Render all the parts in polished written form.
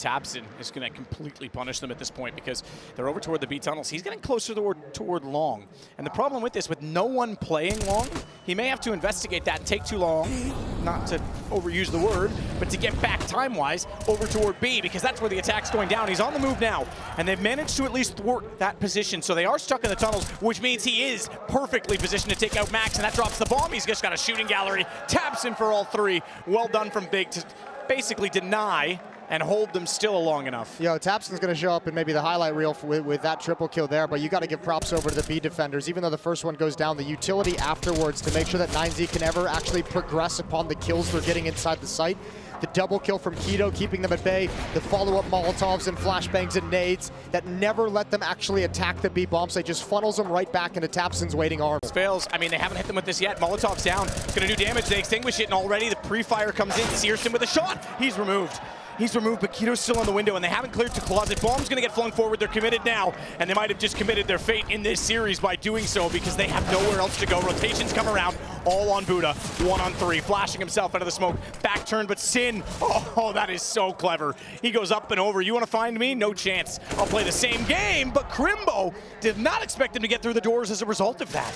tabseN is going to completely punish them at this point because they're over toward the B tunnels. He's getting closer toward long. And the problem with this, with no one playing long, he may have to investigate that and take too long, not to overuse the word, but to get back time-wise over toward B, because that's where the attack's going down. He's on the move now, and they've managed to at least thwart that position. So they are stuck in the tunnels, which means he is perfectly positioned to take out Max, and that drops the bomb. He's just got a shooting gallery. tabseN for all three. Well done from Big to basically deny and hold them still long enough. Yo, tabseN's going to show up in maybe the highlight reel with that triple kill there, but you got to give props over to the B defenders. Even though the first one goes down, the utility afterwards to make sure that 9Z can ever actually progress upon the kills they're getting inside the site. The double kill from k1to, keeping them at bay. The follow-up Molotovs and flashbangs and nades that never let them actually attack the B bomb site, just funnels them right back into tabseN's waiting arm. Fails. I mean, they haven't hit them with this yet. Molotov's down. Gonna do damage. They extinguish it, and already the pre-fire comes in. csgo with a shot. He's removed. He's removed, but k1to's still on the window, and they haven't cleared to closet. Bomb's gonna get flung forward. They're committed now, and they might have just committed their fate in this series by doing so because they have nowhere else to go. Rotations come around, all on Buddha. 1-on-3, flashing himself out of the smoke. Back turn, but Sin, oh, that is so clever. He goes up and over. You wanna find me? No chance. I'll play the same game, but Crimbo did not expect him to get through the doors as a result of that.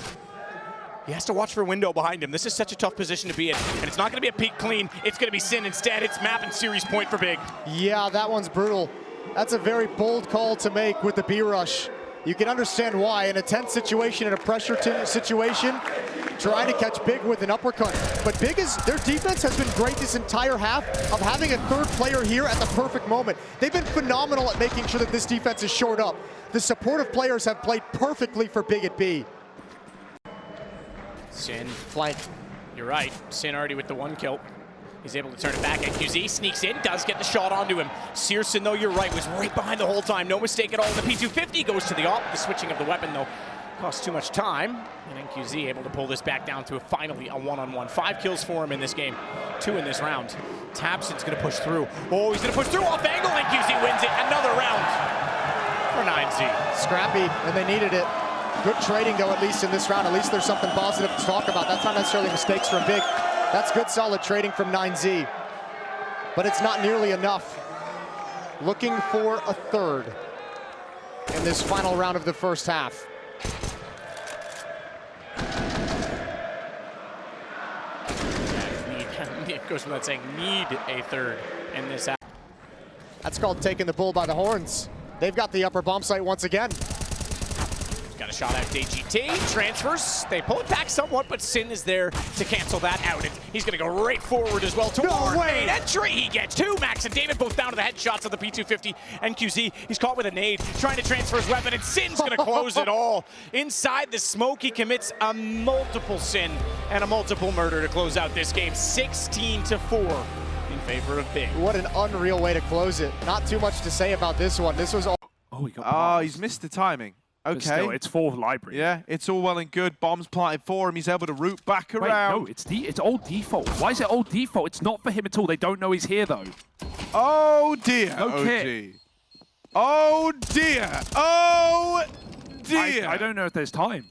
He has to watch for a window behind him. This is such a tough position to be in. And it's not going to be a peak clean. It's going to be Sin instead. It's map and series point for Big. Yeah, that one's brutal. That's a very bold call to make with the B rush. You can understand why. In a tense situation, in a pressure situation, trying to catch Big with an uppercut. But Big their defense has been great this entire half of having a third player here at the perfect moment. They've been phenomenal at making sure that this defense is shored up. The supportive players have played perfectly for Big at B. Sin flank. You're right. Sin already with the one kill. He's able to turn it back. NQZ sneaks in, does get the shot onto him. csgo, though, you're right, was right behind the whole time. No mistake at all. The P250 goes to the op. The switching of the weapon, though, costs too much time. And NQZ able to pull this back down to finally a 1-on-1. 5 kills for him in this game. 2 in this round. tabseN's going to push through. Oh, he's going to push through off angle. NQZ wins it. Another round for 9Z. Scrappy, and they needed it. Good trading, though, at least in this round. At least there's something positive to talk about. That's not necessarily mistakes from Big. That's good, solid trading from 9Z. But it's not nearly enough. Looking for a third in this final round of the first half. It goes without saying, need a third in this half. That's called taking the bull by the horns. They've got the upper bomb site once again. Got a shot out to AGT, transfers. They pull it back somewhat, but Sin is there to cancel that out. And he's going to go right forward as well toward main entry. He gets 2. Max and David both down to the headshots of the P250 and QZ. He's caught with a nade, trying to transfer his weapon, and Sin's going to close it all. Inside the smoke, he commits a multiple Sin and a multiple murder to close out this game. 16-4 in favor of Big. What an unreal way to close it. Not too much to say about this one. This was all. Oh, he's missed the timing. Okay. Still, it's for library. Yeah, it's all well and good. Bombs planted for him. He's able to root back around. Wait, no, it's old default. Why is it old default? It's not for him at all. They don't know he's here, though. Oh, dear. No kit. Oh, dear. Oh, dear. I don't know if there's time.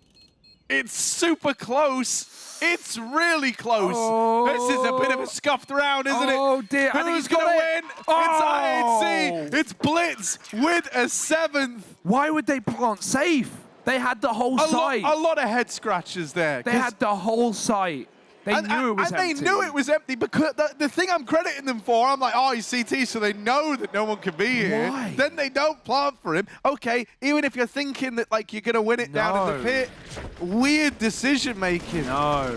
It's super close. It's really close. Oh. This is a bit of a scuffed round, isn't it? Oh, dear. I think Who's going to win? Oh. It's IHC. It's Blitz with a 7th. Why would they plant safe? They had the whole site. A lot of head scratches there. They had the whole site. They knew it was empty. And they knew it was empty because the thing I'm crediting them for, I'm like, oh, he's CT, so they know that no one can be here. Why? Then they don't plant for him. Okay, even if you're thinking that like you're going to win it down in the pit, weird decision making. No.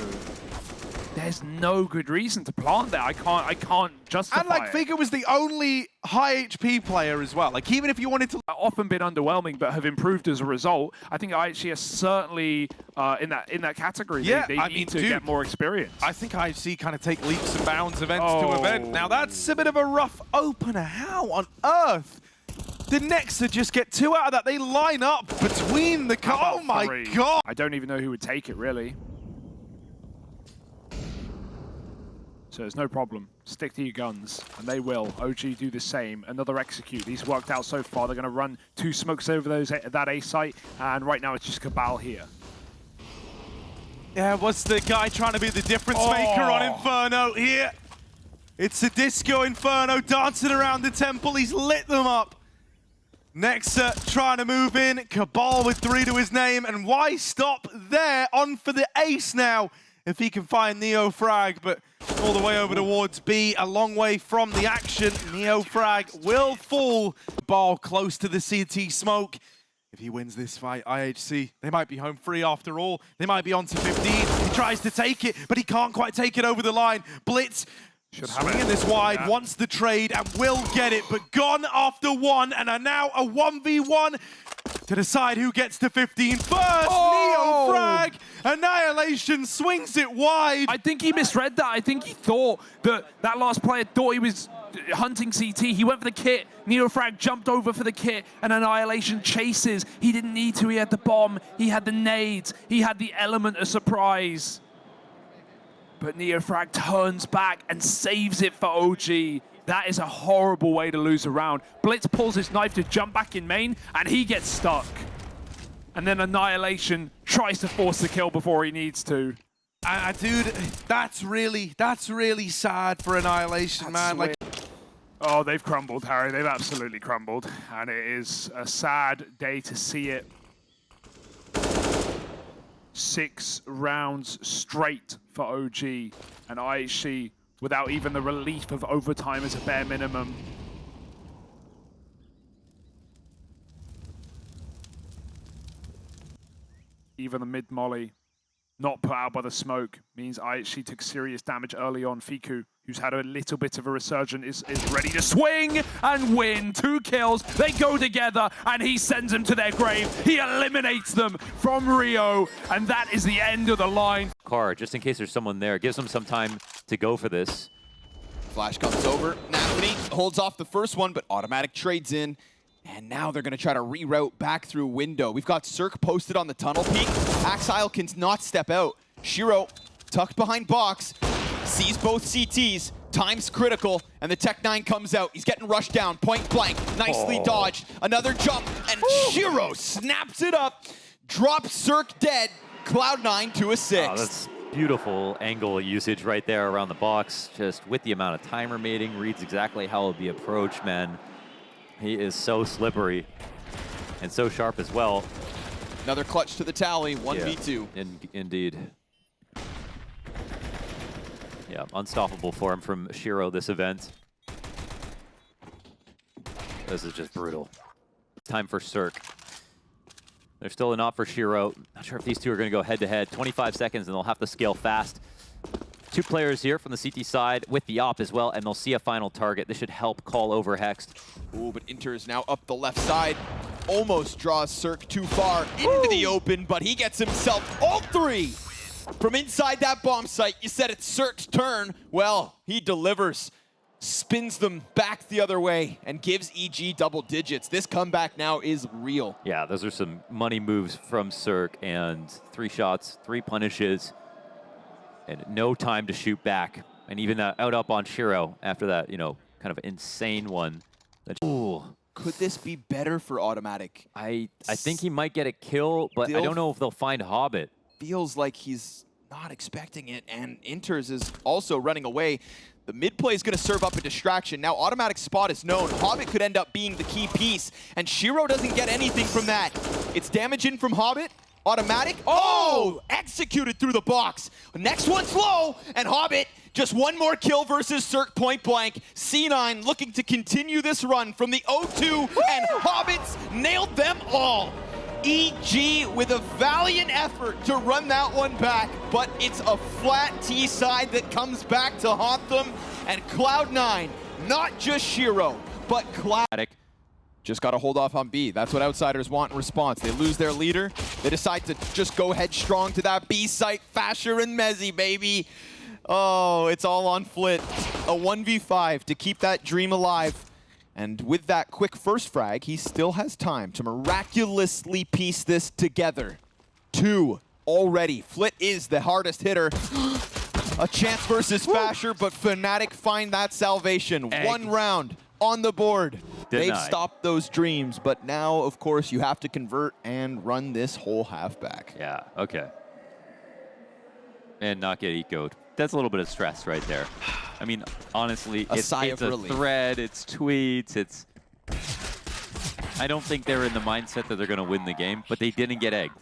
There's no good reason to plant there. I can't justify And like, Figure was the only high HP player as well. Like, even if you wanted to... Often been underwhelming, but have improved as a result. I think IHC are certainly in that category. Yeah, they need to get more experience. I think IHC kind of take leaps and bounds events to event. Now, that's a bit of a rough opener. How on earth did Nexa just get 2 out of that? They line up between the... Oh, my God. I don't even know who would take it, really. So there's no problem. Stick to your guns, and they will. OG do the same. Another execute. These worked out so far. They're going to run 2 smokes over that A site, and right now it's just Cabal here. Yeah, what's the guy trying to be the difference maker on Inferno here? It's a Disco Inferno dancing around the temple. He's lit them up. Nexa trying to move in. Cabal with 3 to his name. And why stop there? On for the ace now. If he can find Neo Frag, but all the way over towards B, a long way from the action. Neo Frag will fall. Ball close to the CT smoke. If he wins this fight, IHC, they might be home free after all. They might be on to 15. He tries to take it, but he can't quite take it over the line. Blitz swinging this wide, wants the trade and will get it, but gone after 1 and are now a 1v1 to decide who gets to 15 first. Neo Frag, Annihilation swings it wide. I think he misread that. I think he thought that last player thought he was hunting CT. He went for the kit. Neo Frag jumped over for the kit, and Annihilation chases. He didn't need to. He had the bomb. He had the nades. He had the element of surprise. But Neo Frag turns back and saves it for OG. That is a horrible way to lose a round. Blitz pulls his knife to jump back in main, and he gets stuck. And then Annihilation tries to force the kill before he needs to. Dude, that's really sad for Annihilation, man. Like, oh, they've crumbled, Harry. They've absolutely crumbled. And it is a sad day to see it. 6 rounds straight for OG, and IHC without even the relief of overtime as a bare minimum. Even the mid-molly not put out by the smoke means IHC took serious damage early on. Fiku, who's had a little bit of a resurgence, is ready to swing and win. 2 kills, they go together, and he sends them to their grave. He eliminates them from Rio, and that is the end of the line. Car, just in case there's someone there, gives them some time to go for this. Flash comes over. Nafany holds off the first one, but automatic trades in. And now they're going to try to reroute back through window. We've got Cirque posted on the tunnel peak. Axile cannot step out. Shiro tucked behind box, sees both CTs. Time's critical, and the Tech-9 comes out. He's getting rushed down, point blank. Nicely dodged. Another jump, and Shiro snaps it up. Drops Cirque dead. Cloud9 to a 6. Oh, that's beautiful angle usage right there around the box. Just with the amount of time remaining, reads exactly how it'll be approached, man. He is so slippery and so sharp as well. Another clutch to the tally, 1v2. Yeah, indeed. Yeah, unstoppable for him from Shiro this event. This is just brutal. Time for Cirque. There's still an op for Shiro. Not sure if these two are going to go head-to-head. 25 seconds, and they'll have to scale fast. 2 players here from the CT side with the op as well, and they'll see a final target. This should help call over Hext. Ooh, but Inter is now up the left side. Almost draws Cirque too far into the open, but he gets himself all 3 from inside that bomb site. You said it's Cirque's turn. Well, he delivers. Spins them back the other way and gives EG double digits. This comeback now is real. Yeah, those are some money moves from Cirque, and 3 shots, 3 punishes, and no time to shoot back. And even out up on Shiro after that, you know, kind of insane one. Ooh. Could this be better for Automatic? I think he might get a kill, but I don't know if they'll find Hobbit. Feels like he's not expecting it, and Inters is also running away. The mid play is going to serve up a distraction. Now Automatic spot is known. Hobbit could end up being the key piece, and Shiro doesn't get anything from that. It's damage in from Hobbit. Automatic. Oh! Executed through the box. Next one's low, and Hobbit, just 1 more kill versus Cirque point blank. C9 looking to continue this run from the 0-2, and Hobbits nailed them all. EG with a valiant effort to run that one back, but it's a flat T side that comes back to haunt them, and Cloud9, not just Shiro, but Cloud. Just got to hold off on B. That's what Outsiders want in response. They lose their leader. They decide to just go headstrong to that B site. Fasher and Mezzy, baby. Oh, it's all on Flit. A 1v5 to keep that dream alive. And with that quick first frag, he still has time to miraculously piece this together. 2 already. Flit is the hardest hitter. A chance versus Fasher, but Fnatic find that salvation. Egg. 1 round on the board. Denied. They've stopped those dreams, but now, of course, you have to convert and run this whole half back. Yeah, okay. And not get ecoed. that's a little bit of stress right there. I mean, honestly, it's a thread, it's tweets, it's... I don't think they're in the mindset that they're going to win the game, but they didn't get egged.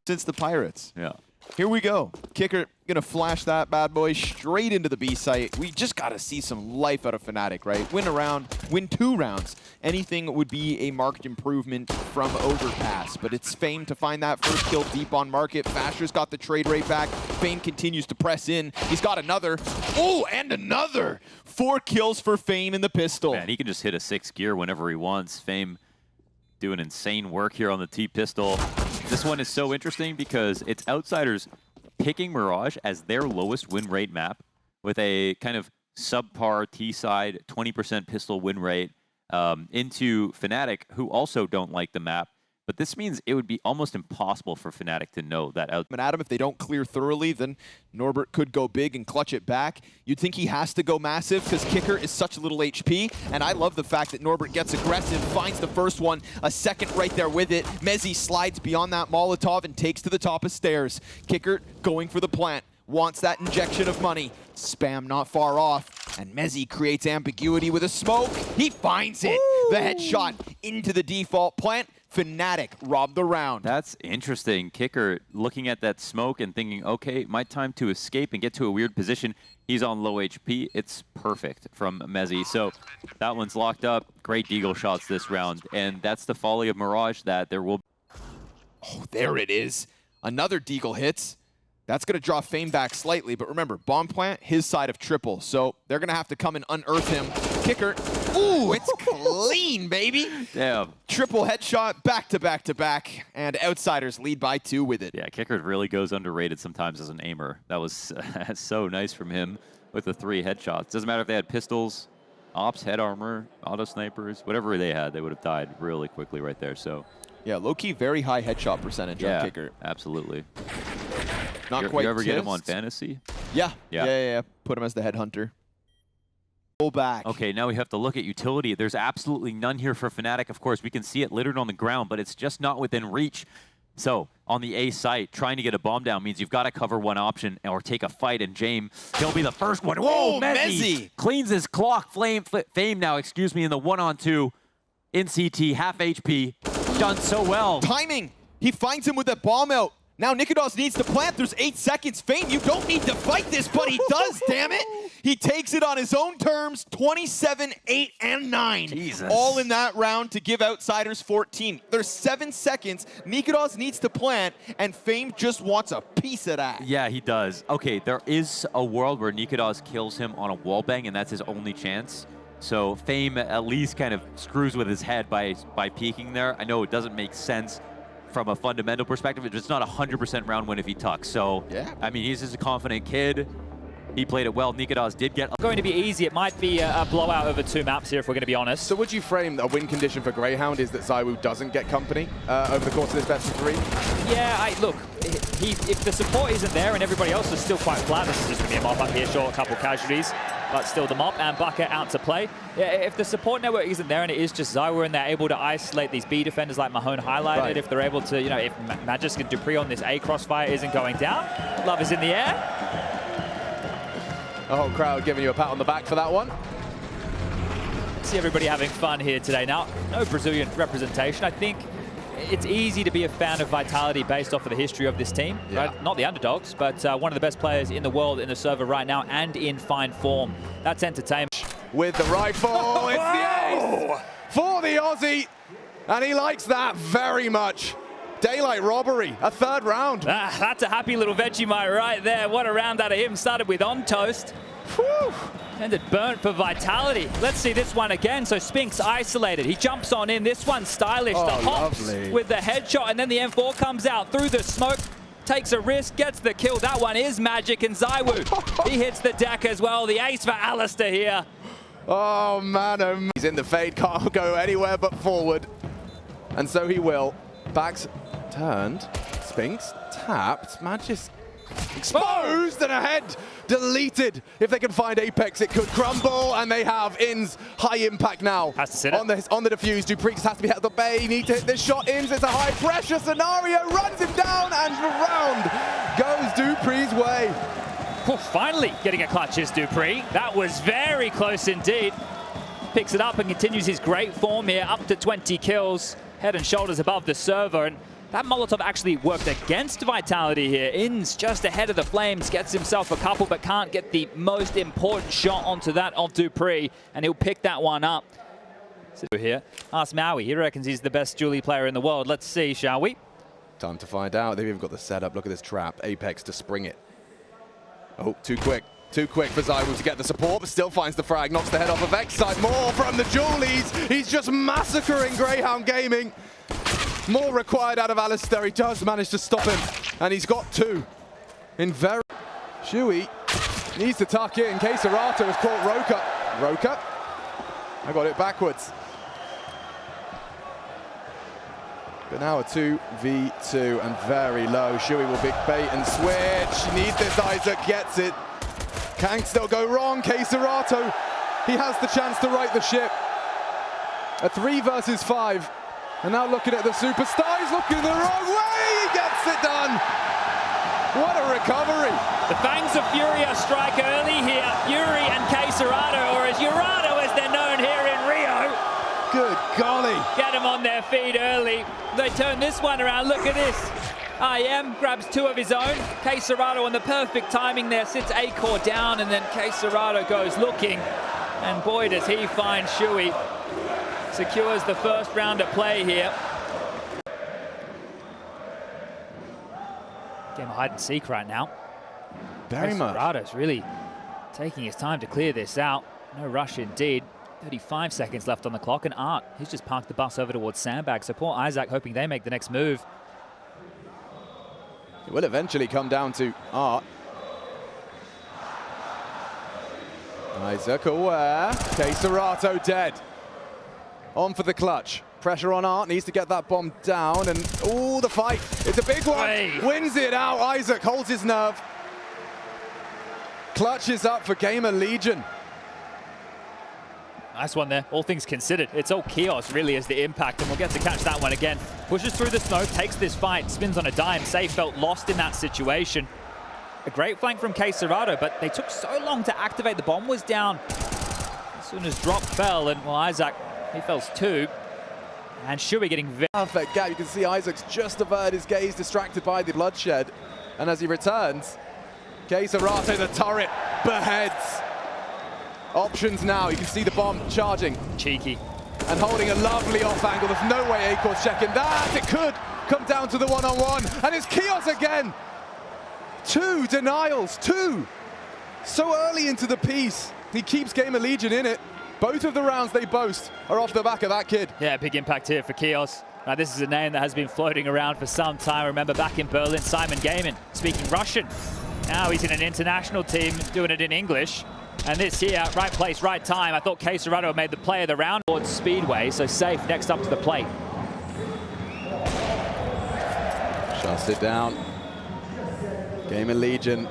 Since the Pirates. Yeah. Here we go. Kicker gonna flash that bad boy straight into the B site. We just gotta see some life out of Fnatic, right? Win a round, win 2 rounds. Anything would be a marked improvement from Overpass, but it's Fame to find that first kill deep on market. Fasher's got the trade rate back. Fame continues to press in. He's got another. Oh, and another. 4 kills for Fame in the pistol. Man, he can just hit a 6th gear whenever he wants. Fame doing insane work here on the T-pistol. This one is so interesting because it's Outsiders picking Mirage as their lowest win rate map with a kind of subpar T-side 20% pistol win rate into Fnatic, who also don't like the map. But this means it would be almost impossible for Fnatic to know that out. And Adam, if they don't clear thoroughly, then Norbert could go big and clutch it back. You'd think he has to go massive because Kicker is such little HP. And I love the fact that Norbert gets aggressive, finds the first one, a second right there with it. Mezzi slides beyond that Molotov and takes to the top of stairs. Kicker going for the plant. Wants that injection of money. Spam not far off. And Mezzi creates ambiguity with a smoke. He finds it. Ooh. The headshot into the default plant. Fnatic robbed the round. That's interesting. Kicker looking at that smoke and thinking, okay, my time to escape and get to a weird position. He's on low HP. It's perfect from Mezzi. So that one's locked up. Great deagle shots this round. And that's the folly of Mirage that there will... Oh, there it is. Another deagle hits. That's going to draw Fame back slightly, but remember, bomb plant, his side of triple, so they're going to have to come and unearth him. Kicker, ooh, it's clean, baby. Damn. Triple headshot, back to back to back, and Outsiders lead by 2 with it. Yeah, Kicker really goes underrated sometimes as an aimer. That was so nice from him with the 3 headshots. Doesn't matter if they had pistols, ops, head armor, auto snipers, whatever they had, they would have died really quickly right there, so... Yeah, low-key, very high headshot percentage on Kicker. Absolutely. Not quite. You ever get him on fantasy? Yeah. Put him as the headhunter. Pull back. Okay, now we have to look at utility. There's absolutely none here for Fnatic. Of course, we can see it littered on the ground, but it's just not within reach. So, on the A site, trying to get a bomb down means you've got to cover one option or take a fight, and James, he'll be the first one. Whoa, Mezzi! Cleans his clock. Fame now, in the 1-on-2 in CT, half HP. Done so well. Timing. He finds him with that bomb out. Now Nikodos needs to plant. There's 8 seconds. Fame, you don't need to fight this, but he does, damn it. He takes it on his own terms. 27, 8, and 9. Jesus. All in that round to give Outsiders 14. There's 7 seconds. Nikodos needs to plant, and Fame just wants a piece of that. Yeah, he does. Okay, there is a world where Nikodos kills him on a wallbang, and that's his only chance. So Fame at least kind of screws with his head by peeking there. I know it doesn't make sense from a fundamental perspective. It's not 100% round win if he tucks. So, yeah. I mean, he's just a confident kid. He played it well. Nikodos did get... Going to be easy. It might be a blowout over 2 maps here, if we're going to be honest. So would you frame a win condition for Greyhound is that ZywOo doesn't get company over the course of this best of 3? Yeah, look, if the support isn't there and everybody else is still quite flat, this is just going to be a mop up here, short, a couple casualties, but still the mop and Bucket out to play. Yeah, if the support network isn't there and it is just ZywOo and they're able to isolate these B defenders like Mahone highlighted, if they're able to, if Magisk and Dupree on this A crossfire isn't going down, Love is in the air. The whole crowd giving you a pat on the back for that one. See everybody having fun here today. Now, no Brazilian representation. I think it's easy to be a fan of Vitality based off of the history of this team. Yeah. Right? Not the underdogs, but one of the best players in the world in the server right now and in fine form. That's entertainment. With the rifle, it's the ace for the Aussie. And he likes that very much. Daylight robbery, a 3rd round. That's a happy little Vegemite right there. What a round out of him. Started with on toast. Whew. Ended burnt for Vitality. Let's see this one again. So Spinks isolated. He jumps on in. This one's stylish. The hops with the headshot. And then the M4 comes out through the smoke. Takes a risk, gets the kill. That one is Magic, and ZywOo. He hits the deck as well. The ace for Alistair here. Oh man, he's in the fade. Can't go anywhere but forward. And so he will. Back's turned. Spinks tapped. Magisk exposed and ahead. Deleted. If they can find Apex, it could crumble, and they have In's high impact now. Has to sit on the defuse. Dupree has to be at the bay. Need to hit this shot. In's. It's a high pressure scenario. Runs him down, and the round goes Dupree's way. Finally getting a clutch is Dupree. That was very close indeed. Picks it up and continues his great form here, up to 20 kills, head and shoulders above the server. And that Molotov actually worked against Vitality here. Inns just ahead of the Flames, gets himself a couple, but can't get the most important shot onto that of Dupree, and he'll pick that one up. So here, ask Maui. He reckons he's the best Julie player in the world. Let's see, shall we? Time to find out. They've even got the setup. Look at this trap. Apex to spring it. Oh, too quick. Too quick for ZywOo to get the support, but still finds the frag. Knocks the head off of X-Side. More from the Julies. He's just massacring Greyhound Gaming. More required out of Alistair. He does manage to stop him, and he's got two. In very... Shui needs to tuck in. Keserato has caught Roka. Roka? I got it backwards. But now a 2v2 and very low. Shui will big bait and switch. He needs this. Isaac gets it. Can still go wrong. Keserato, he has the chance to right the ship. A 3 versus 5. And now looking at the superstar, he's looking the wrong way. He gets it done. What a recovery. The Fangs of Furia strike early here. Yuri and Keserato, or as Urado as they're known here in Rio. Good golly. Get them on their feet early. They turn this one around. Look at this. IM grabs 2 of his own. Keserato on the perfect timing there. Sits A-Core down, and then Keserato goes looking. And boy, does he find Shui. Secures the first round at play here. Game of hide and seek right now. Very much. Keserato's really taking his time to clear this out. No rush indeed. 35 seconds left on the clock, and Art, he's just parked the bus over towards Sandbag. So poor Isaac hoping they make the next move. It will eventually come down to Art. Isaac aware. Keserato dead. On for the clutch. Pressure on Art, needs to get that bomb down, and the fight. It's a big one. Hey. Wins it out. Isaac holds his nerve. Clutch is up for Gamer Legion. Nice one there, all things considered. It's all Chaos really is the impact, and we'll get to catch that one again. Pushes through the smoke, takes this fight, spins on a dime. Safe felt lost in that situation. A great flank from Keserato, but they took so long to activate. The bomb was down as soon as drop fell, and well, Isaac, he fells 2. And Shui getting very... Perfect gap. You can see Isaac's just averted his gaze, distracted by the bloodshed. And as he returns, Keserato, the turret, beheads. Options now. You can see the bomb charging. cheeky. And holding a lovely off angle. There's no way A-Core's checking that. It could come down to the one-on-one. And it's Chaos again. 2 denials. 2. So early into the piece. He keeps Gamer Legion in it. Both of the rounds they boast are off the back of that kid. Yeah, big impact here for Chaos. Now, this is a name that has been floating around for some time. Remember back in Berlin, Simon Gaiman speaking Russian. Now he's in an international team doing it in English. And this here, right place, right time. I thought Keserato made the play of the round towards Speedway, so Safe next up to the plate. Shuts it down. Gamer Legion.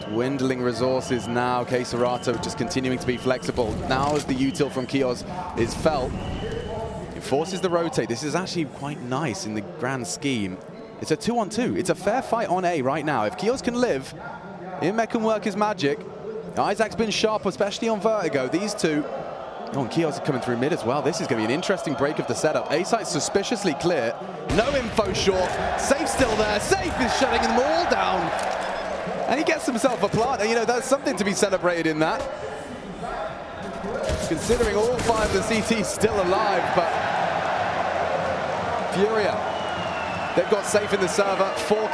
Dwindling resources now. Keserato just continuing to be flexible. Now as the util from Chaos is felt, it forces the rotate. This is actually quite nice in the grand scheme. It's a 2-on-2. It's a fair fight on A right now. If Chaos can live, Imek can work his magic. Isaac's been sharp, especially on Vertigo. These two, and Chaos is coming through mid as well. This is going to be an interesting break of the setup. A-site's suspiciously clear. No info short. Safe still there. Safe is shutting them all down. And he gets himself a plant. And, you know, there's something to be celebrated in that. Considering all 5 of the CTs still alive, but Furia, they've got Safe in the server. 4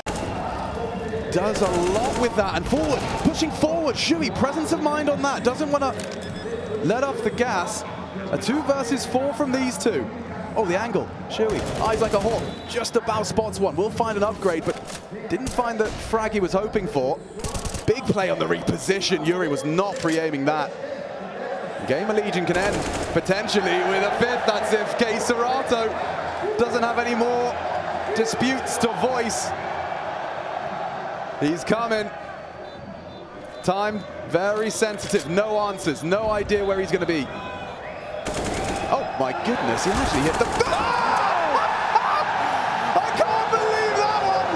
does a lot with that, and forward, pushing forward. Shui, presence of mind on that, doesn't want to let off the gas. A 2 versus 4 from these two. Oh, the angle. Shui, eyes like a hawk, just about spots one. Will find an upgrade, but didn't find the frag he was hoping for. Big play on the reposition. Yuri was not pre-aiming that. Gamer Legion can end potentially with a 5th. That's if Keserato doesn't have any more disputes to voice. He's coming. Time very sensitive. No answers. No idea where he's going to be. Oh my goodness! He actually hit the. Oh! I can't believe that one.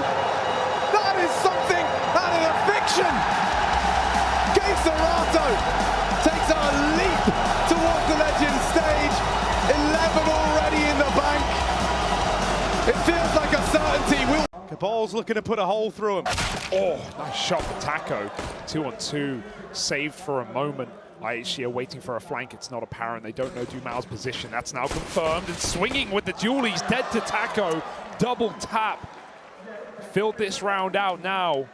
That is something out of a fiction. Lasso takes a leap towards the Legends stage. 11 already in the bank. It feels like a certainty. Cabal's looking to put a hole through him. Oh, nice shot for Taco. 2-on-2, saved for a moment. IHG are waiting for a flank. It's not apparent. They don't know Dumal's position. That's now confirmed. And swinging with the duel. He's dead to Taco. Double tap. Filled this round out now.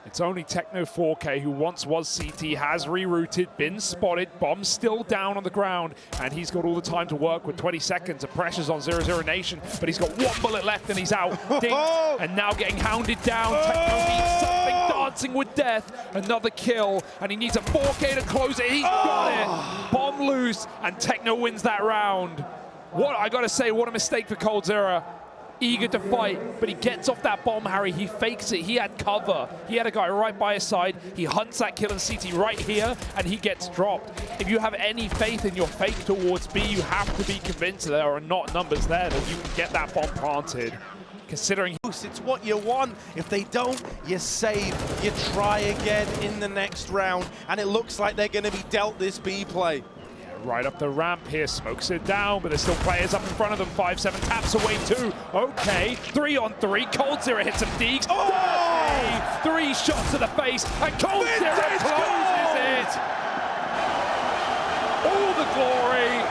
It's only Techno 4K, who once was CT, has rerouted, been spotted, bomb still down on the ground, and he's got all the time to work with 20 seconds of pressures on 0-0 Nation, but he's got one bullet left and he's out. Dinked, and now getting hounded down. Techno needs something, dancing with death. Another kill, and he needs a 4K to close it. He's got it. Bomb loose, and Techno wins that round. What, I gotta say, what a mistake for coldzera. Eager to fight, but he gets off that bomb, Harry. He fakes it. He had cover. He had a guy right by his side. He hunts that kill in CT right here, and he gets dropped. If you have any faith in your fake towards B, you have to be convinced there are not numbers there that you can get that bomb planted. Considering it's what you want. If they don't, you save. You try again in the next round, and it looks like they're going to be dealt this B play. Right up the ramp here, smokes it down, but there's still players up in front of them. 5-7 taps away too. Okay, 3-on-3. coldzera hits some deeks. Oh! 3 shots to the face, and coldzera closes it. All the glory.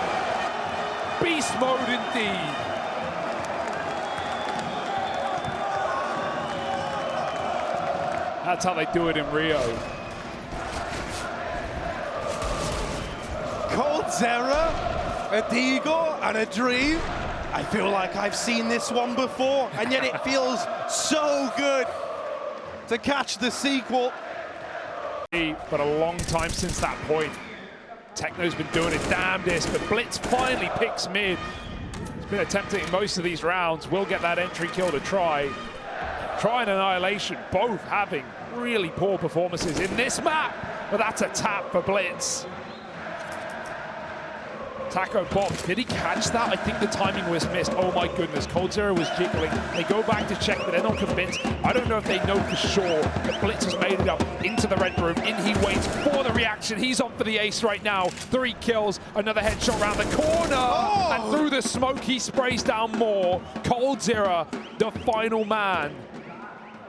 Beast mode indeed. That's how they do it in Rio. coldzera, a deagle, and a dream. I feel like I've seen this one before, and yet it feels so good to catch the sequel. But a long time since that point. Techno's been doing it damnedest, but Blitz finally picks mid. He's been attempting most of these rounds. Will get that entry kill to try. Try and Annihilation, both having really poor performances in this map. But that's a tap for Blitz. Taco Bob, did he catch that? I think the timing was missed. Oh my goodness, coldzera was jiggling. They go back to check, but they're not convinced. I don't know if they know for sure that Blitz has made it up into the red room. In he waits for the reaction. He's on for the ace right now. 3 kills, another headshot around the corner. Oh! And through the smoke, he sprays down more. coldzera, the final man.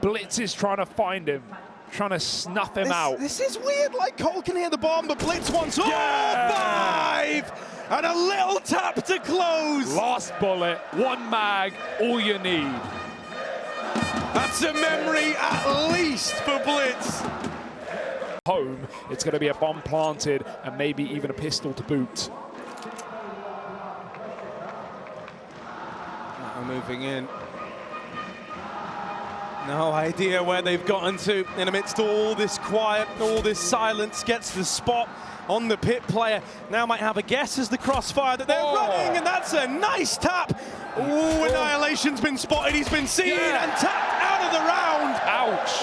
Blitz is trying to find him. Trying to snuff him out. This is weird, like Cole can hear the bomb, but Blitz wants 5! And a little tap to close. Last bullet, 1 mag, all you need. That's a memory at least for Blitz. Home, it's going to be a bomb planted and maybe even a pistol to boot. Now moving in. No idea where they've gotten to in amidst all this quiet, all this silence. Gets the spot on the pit player. Now might have a guess as the crossfire that they're running, and that's a nice tap. Ooh, Annihilation's been spotted, he's been seen, and tapped out of the round. Ouch.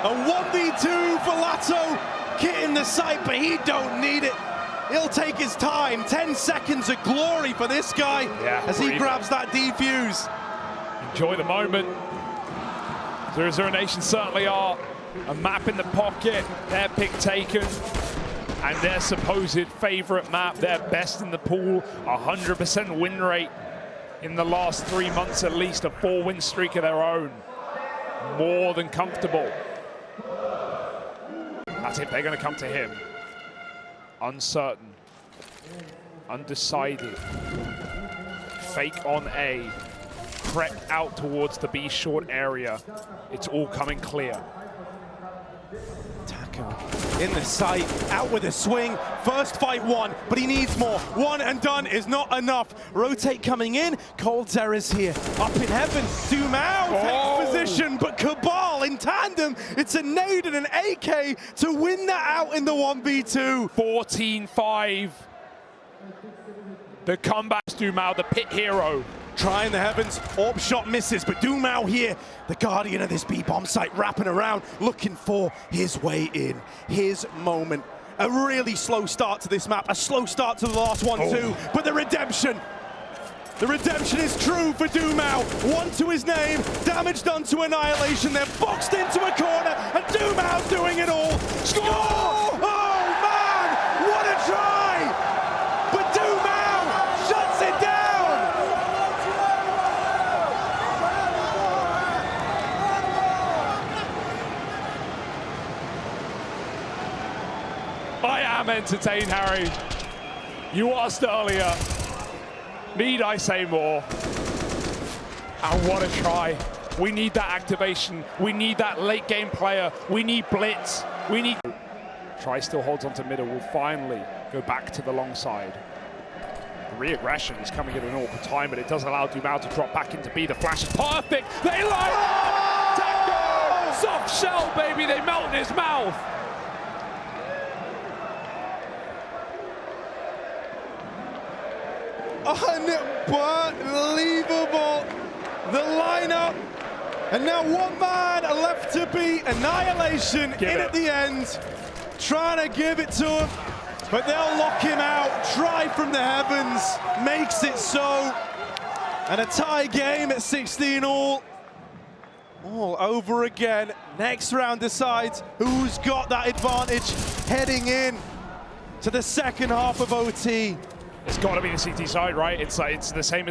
A 1v2 for Lato, hitting the sight, but he don't need it. He'll take his time. 10 seconds of glory for this guy as he grabs that defuse. Enjoy the moment. 0-0 Nation certainly are. A map in the pocket, their pick taken, and their supposed favorite map, their best in the pool, 100% win rate in the last 3 months at least, a 4-win streak of their own. More than comfortable. That's it, they're going to come to him. Uncertain, undecided, fake on A, crept out towards the B short area. It's all coming clear. Taco in the sight, out with a swing. First fight won, but he needs more. 1 and done is not enough. Rotate coming in. coldzera's here. Up in heaven. Dumao takes position, but Cabal in tandem. It's a nade and an AK to win that out in the 1v2. 14-5. The comeback, Dumao, the pit hero. Trying the heavens, orb shot misses, but Dumao here, the guardian of this B-bomb site, wrapping around, looking for his way in, his moment. A really slow start to this map, a slow start to the last one too, but the redemption is true for Dumao. 1 to his name, damage done to Annihilation, they're boxed into a corner, and Dumao's doing it all. Score! Oh man! entertain, Harry. You asked earlier, need I say more? And what a try. We need that activation. We need that late game player. We need blitz. We need... Try still holds onto middle. Will finally go back to the long side. The re-aggression is coming at an awkward time, but it does allow Dumao to drop back into B. The flash is perfect. They line up! Tango! Soft shell, baby. They melt in his mouth. Unbelievable. The lineup. And now one man left to beat. Annihilation at the end. Trying to give it to him. But they'll lock him out. Try from the heavens. Makes it so. And a tie game at 16 all. All over again. Next round decides who's got that advantage heading in to the second half of OT. It's got to be the CT side, right? It's the same as